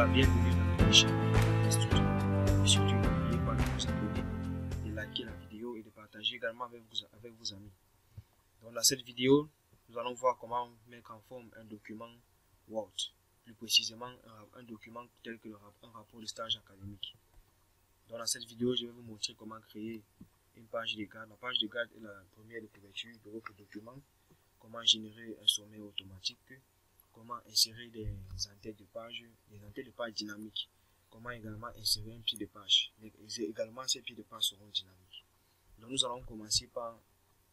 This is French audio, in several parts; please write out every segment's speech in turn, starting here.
la bienvenue dans notre chaîne Studio. Et surtout, n'oubliez pas de vous abonner, de liker la vidéo et de partager également avec vos amis. Donc dans cette vidéo, nous allons voir comment mettre en forme un document Word, plus précisément un document tel que un rapport de stage académique. Donc dans cette vidéo, je vais vous montrer comment créer une page de garde. La page de garde est la première de couverture de votre document. Comment générer un sommaire automatique, comment insérer des en-têtes de page, dynamiques, comment également insérer un pied de page. Également, ces pieds de page seront dynamiques. Donc nous allons commencer par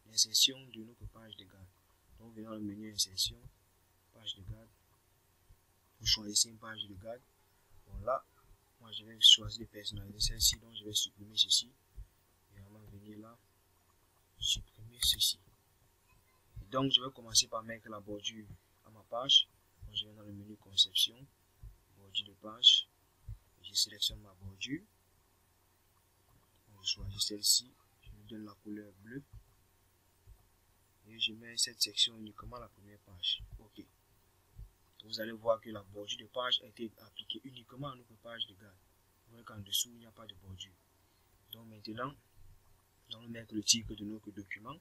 l'insertion de notre page de garde. Donc venons dans le menu insertion, page de garde. Vous choisissez une page de garde. Bon là, moi je vais choisir de personnaliser celle-ci, donc je vais supprimer ceci. Et on va venir là, supprimer ceci. Et donc je vais commencer par mettre la bordure à ma page. Donc je vais dans le menu conception, bordure de page. Je sélectionne ma bordure. Donc, je choisis celle-ci. Je lui donne la couleur bleue. Et je mets cette section uniquement à la première page. OK. Vous allez voir que la bordure de page a été appliquée uniquement à notre page de garde. Vous voyez qu'en dessous, il n'y a pas de bordure. Donc maintenant, nous allons mettre le titre de notre document.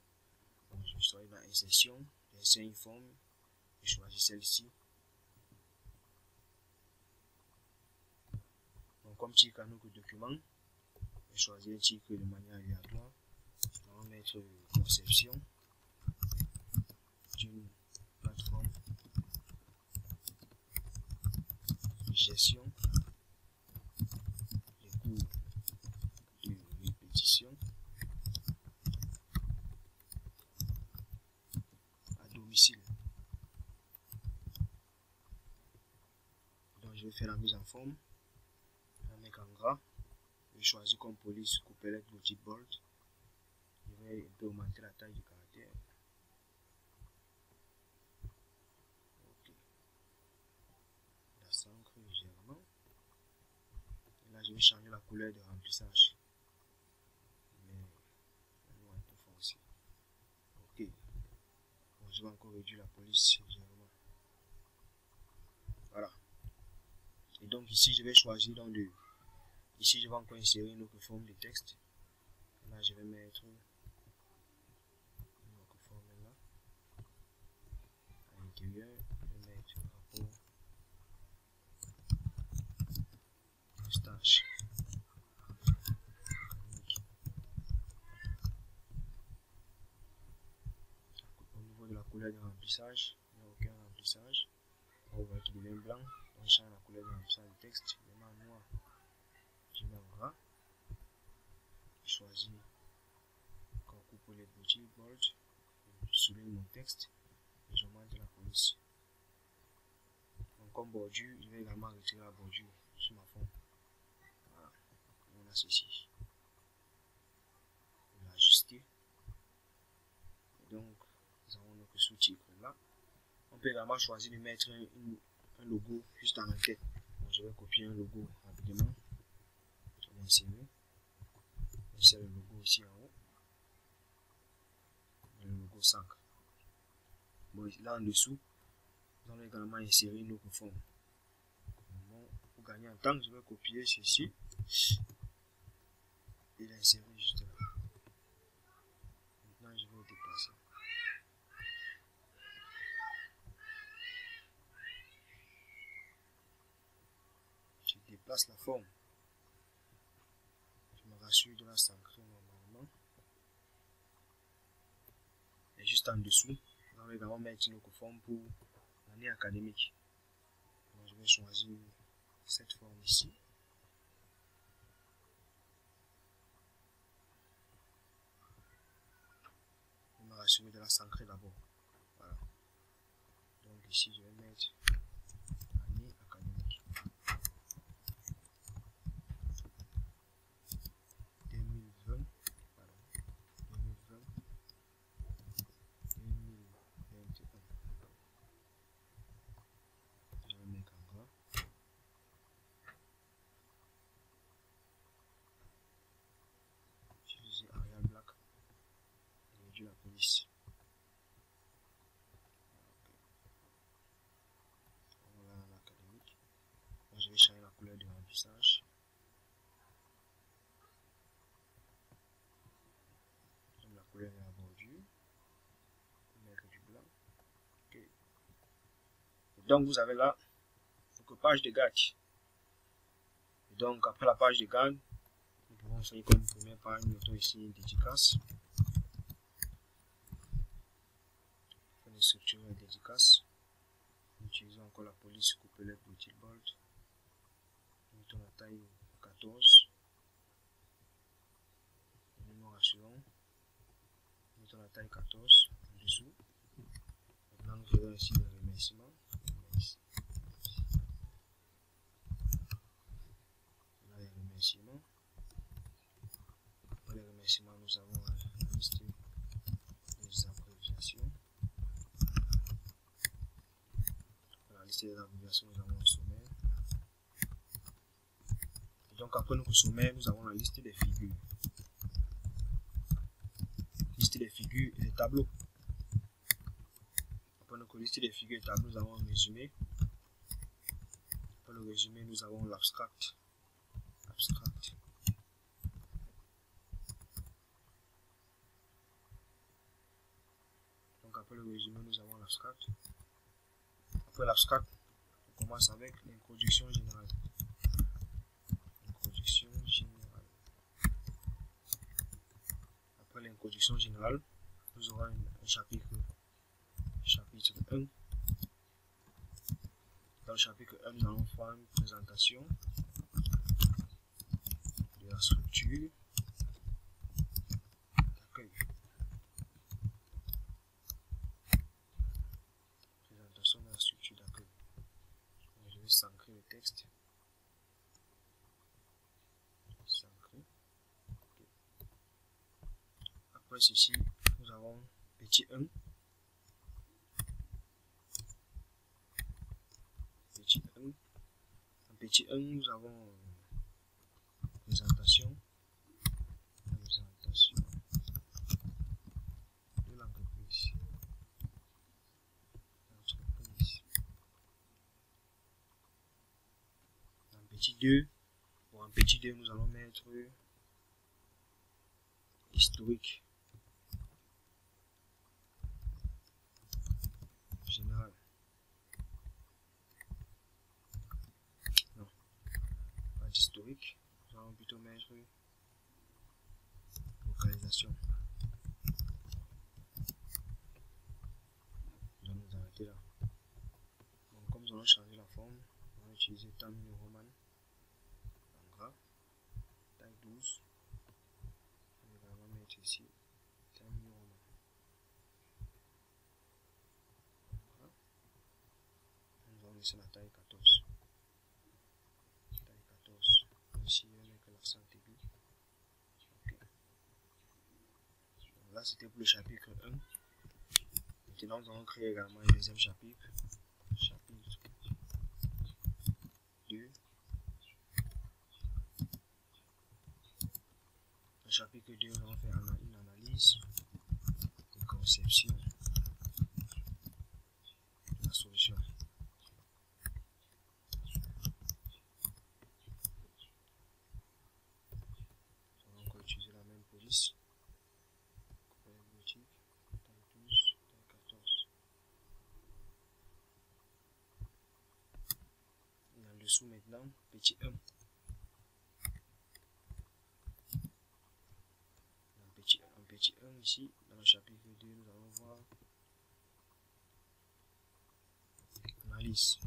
Donc, je suis dans insertion, insert une forme. Je choisis celle-ci. Donc comme titre à notre document, je choisis un titre de manière aléatoire. Nous allons mettre conception d'une plateforme gestion des cours de répétition à domicile. Donc je vais faire la mise en forme. Je vais mettre en gras. Je vais choisir comme police coupelette boutique bold. Je vais un peu augmenter la taille du caractère. Ok. La centre légèrement. Et là je vais changer la couleur de remplissage. Mais un peu foncé. Ok. Bon, je vais encore réduire la police légèrement. Voilà. Et donc ici je vais choisir dans le. Ici je vais encore insérer une autre forme de texte. Là je vais mettre une autre forme là. À l'intérieur, je vais mettre rapport de stage. Au niveau de la couleur de remplissage, il n'y a aucun remplissage. On voit qu'il devient blanc. On change la couleur de remplissage du texte. Je mets en noir. Je mets en gras. Je choisis quand on coupe les boutiques bold. Je souligne mon texte. Et je monte la police. Donc comme bordure, je vais également retirer la bordure sur ma forme. Voilà. On a ceci. Je vais l'ajuster. Et donc, nous avons notre sous-titre là. On peut également choisir de mettre un logo juste dans la tête. Donc, je vais copier un logo rapidement. Je vais insérer. J'insère le logo ici en haut. Et le logo 5. Bon, là en dessous, nous allons également insérer notre forme. Bon, pour gagner en temps, je vais copier ceci et l'insérer juste là. Maintenant, je vais le déplacer. Je déplace la forme. Je me rassure de la s'ancrer normalement. Et juste en dessous, nous allons également mettre une autre forme pour l'année académique. Donc, je vais choisir cette forme ici. Je vais me rassurer de la s'ancrer d'abord. Voilà. Donc ici, je vais mettre année académique. 2020, pardon, 2020, 2021. Je vais mettre en gras. Utiliser Arial Black et réduire la police. Donc vous avez là donc page de garde. Et donc après la page de garde, nous pouvons faire comme première page, mettons ici une dédicace. Une structure de dédicace. Nous utilisons encore la police coupelette petit bold. Mettons la taille 14. Nous rassurons. Mettons la taille 14 en dessous. Maintenant nous faisons ici le remerciement. Là les remerciements. Pour les remerciements, nous avons la liste des abréviations. Pour la liste des abréviations, nous avons le sommaire. Et donc après notre sommaire, nous avons la liste des figures. Liste des figures et des tableaux. Après notre liste des figures et des tableaux, nous avons un résumé. Pour le résumé, nous avons l'abstract. Donc après le résumé, nous avons l'abstract. Après l'abstract, on commence avec l'introduction générale. Après l'introduction générale, nous aurons un chapitre 1. Dans le chapitre 1, nous allons faire une présentation de la structure d'accueil. Présentation de la structure d'accueil. Je vais s'ancrer le texte. Après ceci, nous avons petit 1. En petit 1, nous avons présentation de l'entreprise. En petit 2, nous allons mettre historique général. Non, pas d'historique. Nous allons plutôt mettre localisation. Nous allons nous arrêter là. Donc, comme nous allons changer la forme, on va utiliser Times New Roman en gras, taille 12. On va également mettre ici Times New Roman. Nous allons laisser la taille 14. Taille 14. Ici, on met que l'accent aigu. Okay. Là, c'était pour le chapitre 1. Maintenant, nous allons créer également un deuxième chapitre. Chapitre 2. Le chapitre 2, nous allons faire une analyse et conception de la solution. Nous allons encore utiliser la même police. Boutique, taille 12, taille 14. Et en dessous maintenant, petit 1. En petit 1 ici, dans le chapitre 2, nous allons voir analyse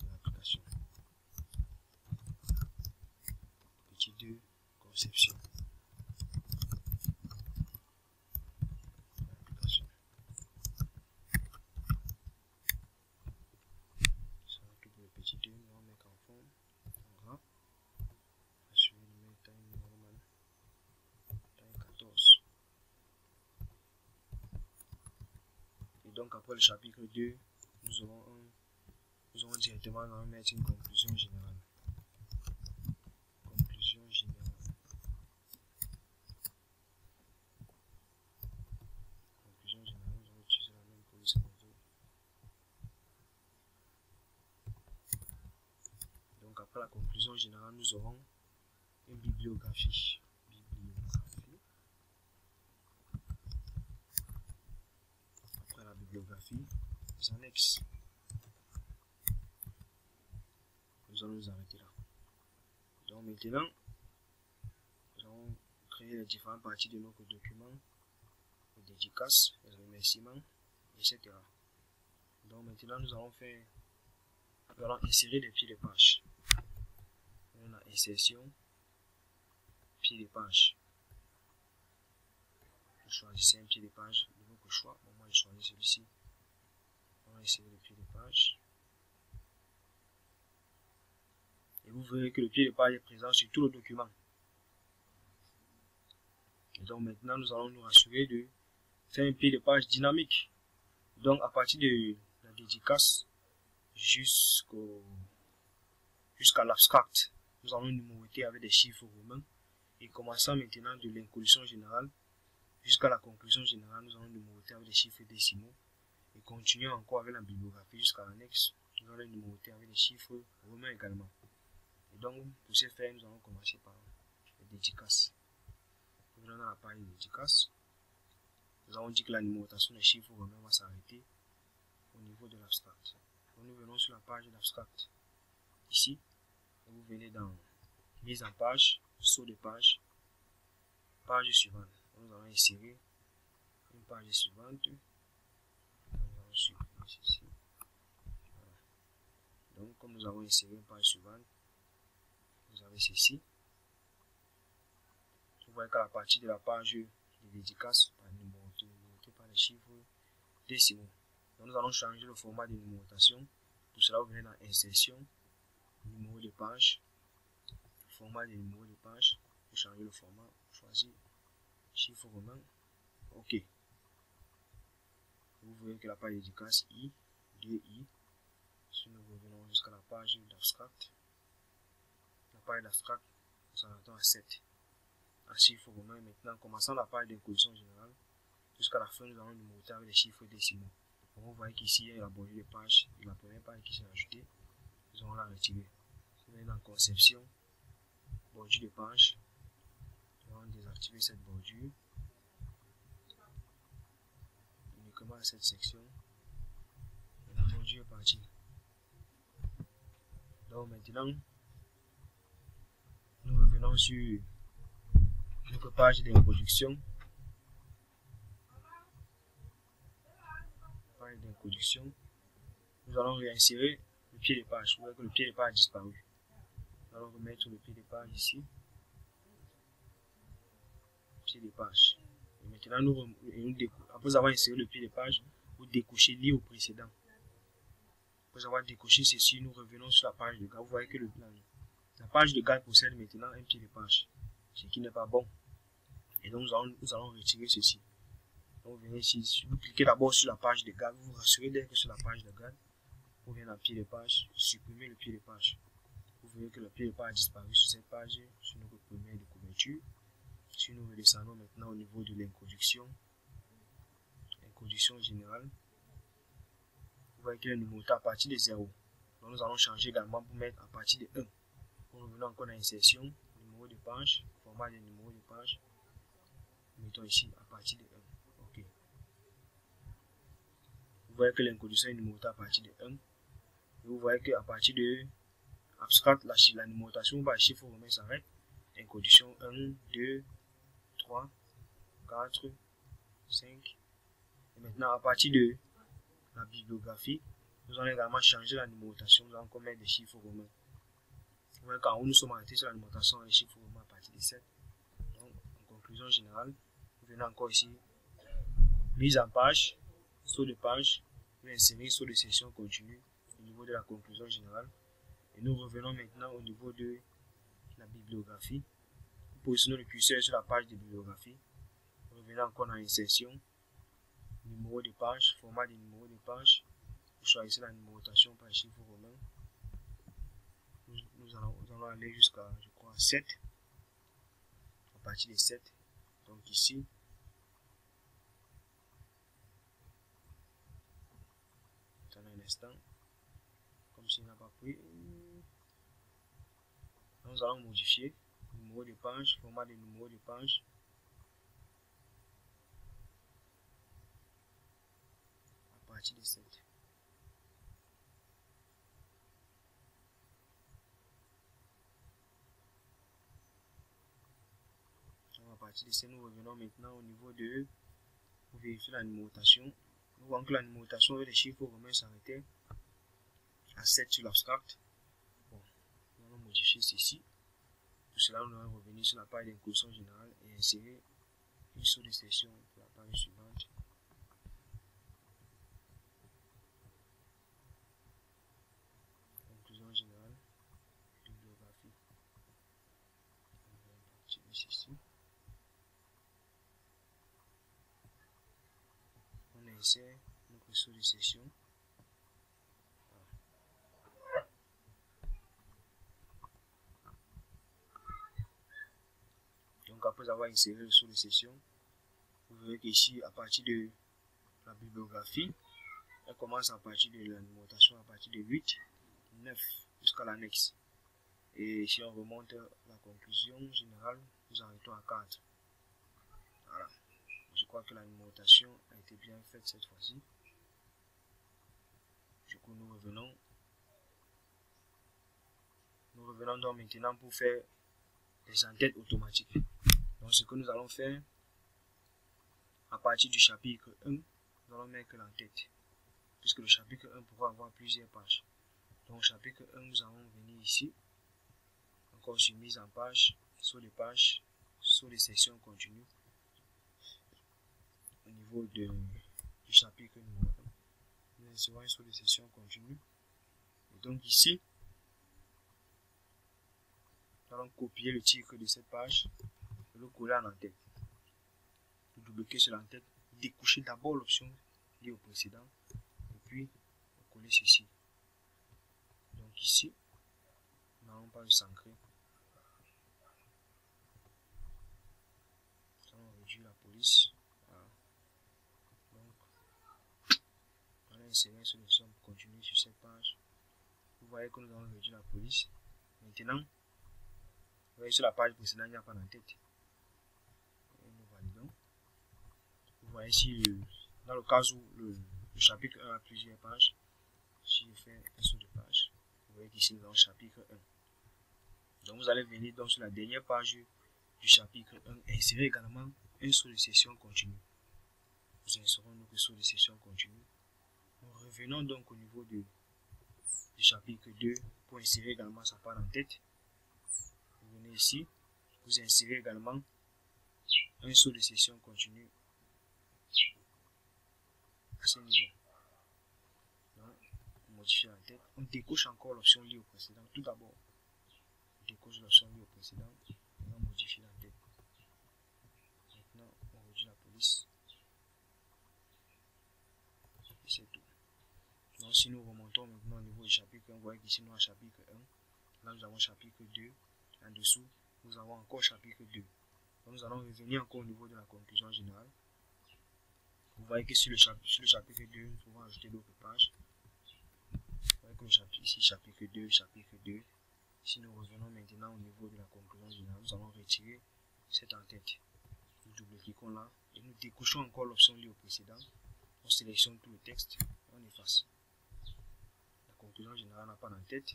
de l'application. Petit 2, conception. Petit 2, nous allons mettre en forme, en gras. Assurer de mettre taille normale, taille 14. Et donc après le chapitre 2, nous aurons directement dans mettre une conclusion générale. Conclusion générale. Conclusion générale, nous allons utiliser la même police que les autres. Donc après la conclusion générale, nous aurons une bibliographie. Après la bibliographie, les annexes. Nous allons nous arrêter là. Donc maintenant, nous allons créer les différentes parties de notre document, les dédicaces, les remerciements, etc. Donc maintenant, nous allons insérer des pieds de page. On a insertion, pied de page. Vous choisissez un pied de page de votre choix. Bon, moi, je choisis celui-ci. On va insérer le pied de page. Et vous verrez que le pied de page est présent sur tout le document. Et donc maintenant, nous allons nous rassurer de faire un pied de page dynamique. Donc à partir de la dédicace jusqu'à l'abstract, nous allons numéroter avec des chiffres romains. Et commençant maintenant de l'introduction générale jusqu'à la conclusion générale, nous allons numéroter avec des chiffres décimaux. Et continuons encore avec la bibliographie jusqu'à l'annexe, nous allons numéroter avec des chiffres romains également. Et donc, pour ce faire, nous allons commencer par les dédicaces. Revenons dans la page de dédicaces. Nous avons dit que la numérotation des chiffres romains va s'arrêter au niveau de l'abstract. Donc, nous venons sur la page de l'abstract. Ici, vous venez dans mise en page, saut de page, page suivante. Nous allons insérer une page suivante. Nous allons supprimer ceci. Voilà. Donc, comme nous avons inséré une page suivante, vous avez ceci. Vous voyez qu'à la partie de la page de dédicace, numéroté par les chiffres décimaux. Donc, nous allons changer le format de numérotation. Pour cela, vous venez dans insertion, numéro de page, format de numéro de page. Vous changez le format, vous choisissez chiffre romain. OK. Vous voyez que la page dédicace I, 2I. Si nous revenons jusqu'à la page d'abstract, la page d'abstract, nous s'arrêtons à 7. À chiffre romain. Maintenant, commençant la page d'introduction générale, jusqu'à la fin, nous allons numéroter avec les chiffres décimaux. Donc, vous voyez qu'ici, il y a la bordure de page et la première page qui s'est ajoutée. Nous allons la retirer. Vous venez dans conception, bordure de page. Nous allons désactiver cette bordure. Uniquement à cette section. Et la bordure est partie. Donc maintenant, nous revenons sur notre page d'introduction. Page d'introduction. Nous allons réinsérer le pied de page. Vous voyez que le pied de page a disparu. Nous allons remettre le pied de page ici. Pied de page. Et maintenant, après avoir inséré le pied de page, vous décochez lié au précédent. Après avoir décoché ceci, nous revenons sur la page de garde. Vous voyez que la page de garde possède maintenant un pied de page, ce qui n'est pas bon. Et donc, nous allons retirer ceci. Donc, vous venez ici, vous cliquez d'abord sur la page de garde, vous vous rassurez dès que sur la page de garde, vous venez dans le pied de page, supprimez le pied de page. Vous voyez que le pied de page a disparu sur cette page, sur notre première de couverture. Si nous redescendons maintenant au niveau de l'introduction, introduction générale, vous voyez qu'il est numéroté à partir de 0. Donc nous allons changer également pour mettre à partir de 1. Nous revenons encore dans insertion, numéro de page, format de numéro de page. Mettons ici à partir de 1. OK. Vous voyez que l'introduction est numérotée à partir de 1. Et vous voyez qu'à partir de abstract, la numérotation par chiffre romain s'arrête. Introduction 1, 2, 3, 4, 5. Et maintenant, à partir de la bibliographie, nous allons également changer la numérotation. Nous allons encore mettre des chiffres romains. Vous voyez qu'en haut, nous sommes arrêtés sur la numérotation des chiffres romains à partir de 7. Donc, en conclusion générale, vous venez encore ici, mise en page, saut de page, vous insérez saut de session continue au niveau de la conclusion générale. Et nous revenons maintenant au niveau de la bibliographie. Vous positionnez le curseur sur la page de bibliographie. Vous revenez encore dans insertion, numéro de page, format de numéro de page. Vous choisissez la numérotation par chiffre romain. Nous allons aller jusqu'à, je crois, 7. À partir de 7. Donc ici, attendez un instant, comme s'il n'a pas pris. Nous allons modifier numéro de page, format de numéro de page. À partir de 7. partir de ça, nous revenons maintenant au niveau de, pour vérifier la numérotation. Nous voyons que la numérotation avec les chiffres romains s'arrêtait à 7 sur l'abstract. Bon, nous allons modifier ceci. Pour cela, nous allons revenir sur la page d'inclusion générale et insérer une sous-description pour la page suivante. Conclusion générale, bibliographie. On va partir ici. On insère notre sous-description. Donc après avoir inséré le sous de session, vous verrez qu'ici, à partir de la bibliographie, elle commence à partir de la numérotation à partir de 8, 9 jusqu'à l'annexe. Et si on remonte la conclusion générale, nous arrêtons à 4. Voilà. Je crois que la numérotation a été bien faite cette fois-ci. Du coup, nous revenons. Nous revenons donc maintenant pour faire des en-têtes automatiques. Donc ce que nous allons faire, à partir du chapitre 1, nous allons mettre l'en-tête. Puisque le chapitre 1 pourra avoir plusieurs pages. Donc chapitre 1, nous allons venir ici. Encore sur mise en page, sur les pages, sur les sections continues. Au niveau du chapitre numéro 1. Nous insérons sur les sections continues. Et donc ici, nous allons copier le titre de cette page et le coller en en-tête. Vous double-cliquez sur l'en-tête, découchez d'abord l'option liée au précédent et puis vous collez ceci. Donc ici, nous n'allons pas le s'ancrer. Nous allons réduire la police. Voilà. Donc, on a inséré une solution pour continuer sur cette page. Vous voyez que nous avons réduit la police. Maintenant, vous voyez sur la page précédente, il n'y a pas d'en-tête. Nous validons. Vous voyez ici, dans le cas où le chapitre 1 a plusieurs pages, si je fais un saut de page, vous voyez qu'ici nous avons le chapitre 1. Donc vous allez venir donc sur la dernière page du chapitre 1 et insérer également un saut de session continue. Nous insérons notre saut de session continue. Nous revenons donc au niveau du chapitre 2 pour insérer également sa part en tête. Vous venez ici, vous insérez également un saut de session continue à ce niveau. Donc, on modifie la tête. On décoche encore l'option liée au précédent. Tout d'abord, on décoche l'option liée au précédent et on modifie la tête. Maintenant, on réduit la police. Et c'est tout. Donc, si nous remontons maintenant au niveau du chapitre 1, vous voyez qu'ici nous avons chapitre 1. Là, nous avons chapitre 2. En dessous, nous avons encore chapitre 2. Donc, nous allons revenir encore au niveau de la conclusion générale. Vous voyez que sur le chapitre 2, nous pouvons ajouter d'autres pages. Vous voyez que le chapitre, ici, chapitre 2, chapitre 2. Si nous revenons maintenant au niveau de la conclusion générale, nous allons retirer cette en-tête. Nous double-cliquons là et nous décochons encore l'option liée au précédent. On sélectionne tout le texte et on efface. La conclusion générale n'a pas d'en-tête.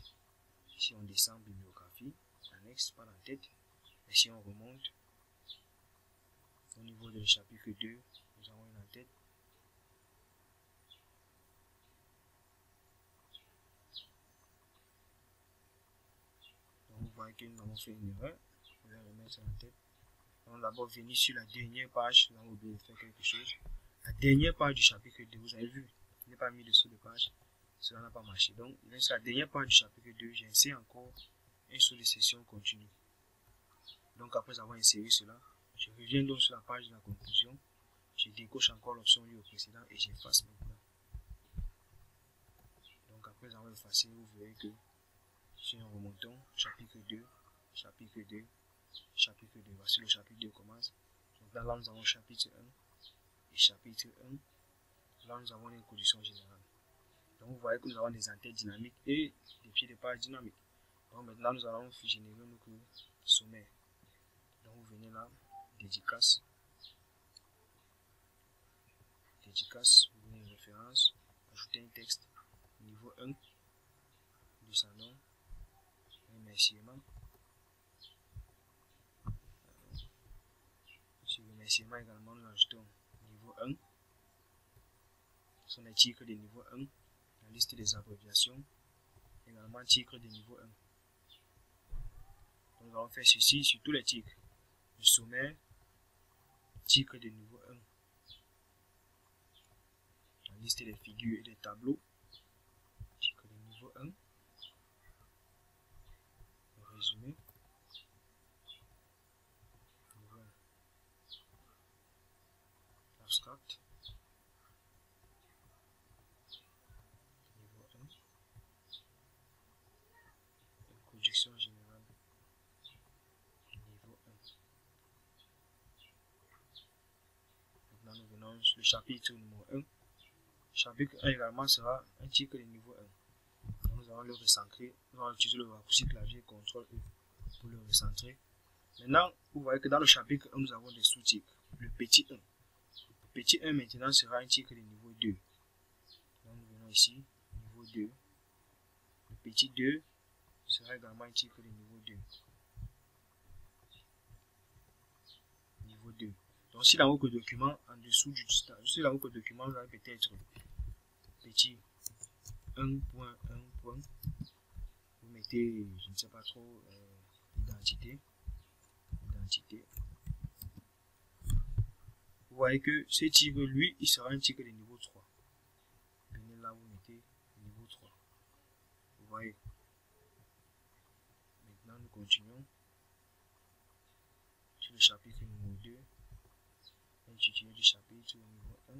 Ici, on descend bibliographie, annexe, pas d'en-tête. Et si on remonte au niveau du chapitre 2, nous avons une en-tête. Donc vous voyez que nous avons fait une erreur. Je vais remettre ça en tête. On va d'abord venir sur la dernière page. Nous avons oublié de faire quelque chose. La dernière page du chapitre 2, vous avez vu, il n'est pas mis dessous de page. Cela n'a pas marché. Donc, sur la dernière page du chapitre 2, j'ai inséré encore un saut de session continue. Donc, après avoir inséré cela, je reviens donc sur la page de la conclusion. Je décoche encore l'option liée au précédent et j'efface maintenant. Donc, après avoir effacé, vous verrez que si nous remontons, chapitre 2, chapitre 2, chapitre 2. Voici le chapitre 2 commence. Donc, là, nous avons chapitre 1 et chapitre 1. Là, nous avons une introduction générale. Donc, vous voyez que nous avons des en-têtes dynamiques et des pieds de page dynamiques. Donc, maintenant, nous allons générer notre sommaire. Donc, vous venez là, dédicace. Dédicace, vous venez référence, ajouter un texte, niveau 1 de son nom, remerciement. Remerciements également, nous ajoutons niveau 1. Ce sont les titres de niveau 1. La liste des abréviations. Également titres de niveau 1. Donc, nous allons faire ceci sur tous les titres. Le sommaire, titre de niveau 1. La liste des figures et des tableaux. Titre de niveau 1. Le résumé. Niveau 1. Abstract. Niveau 1. Introduction générale. Niveau 1. Maintenant, nous venons sur le chapitre numéro 1. Chapitre 1 également sera un titre de niveau 1. Donc, nous allons le recentrer. Nous allons utiliser le raccourci clavier CTRL E pour le recentrer. Maintenant, vous voyez que dans le chapitre 1, nous avons des sous-titres. Le petit 1. Le petit 1 maintenant sera un titre de niveau 2. Donc, nous venons ici, niveau 2. Le petit 2 sera également un titre de niveau 2. Niveau 2. Donc, si dans votre document, en dessous du si dans votre document, vous avez peut-être petit 1.1. Vous mettez, je ne sais pas trop, identité. Vous voyez que ce titre, lui, il sera un titre de niveau 3. Venez là, vous mettez niveau 3. Vous voyez. Maintenant, nous continuons sur le chapitre numéro 2. L'intitulé du chapitre numéro 1.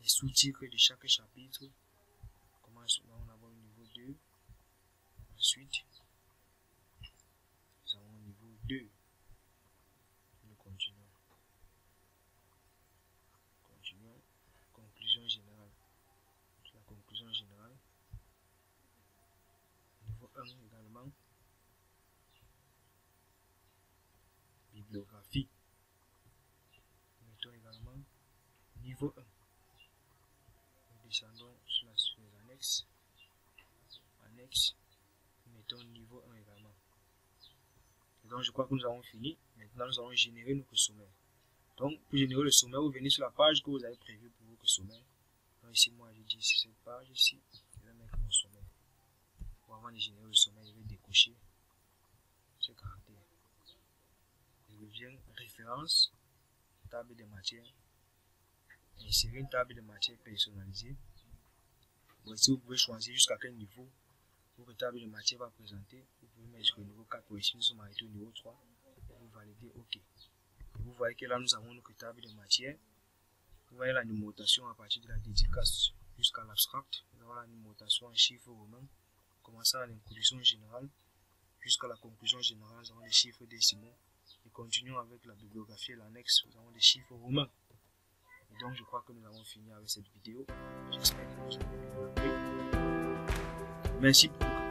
Les sous-titres de chaque chapitre. Commence là, on avons le niveau 2. Ensuite, nous avons le niveau 2. Nous continuons. Conclusion générale. La conclusion générale. Niveau 1 également. Bibliographie. Nous mettons également niveau 1. Nous descendons sur les annexes. Nous mettons niveau 1 également. Et donc je crois que nous avons fini. Maintenant nous allons générer notre sommaire. Donc pour générer le sommaire, vous venez sur la page que vous avez prévue pour votre sommaire. Donc ici moi je dis sur cette page ici, je vais mettre mon sommaire. Pour avant de générer le sommaire, je vais décocher ce caractère. Je reviens référence, table de matière, insérer une table de matière personnalisée. Voici vous pouvez choisir jusqu'à quel niveau votre table de matière va présenter. Vous pouvez mettre jusqu'au niveau 4, pour ici nous sommes arrêtés au niveau 3. Et vous validez OK. Et vous voyez que là nous avons notre table de matière. Vous voyez la numérotation à partir de la dédicace jusqu'à l'abstract. Nous avons la numérotation en chiffres romains, commençant à l'introduction générale jusqu'à la conclusion générale. Nous avons les chiffres décimaux. Et continuons avec la bibliographie et l'annexe. Nous avons les chiffres romains. Et donc je crois que nous avons fini avec cette vidéo. J'espère que vous avez bien appris. Merci beaucoup.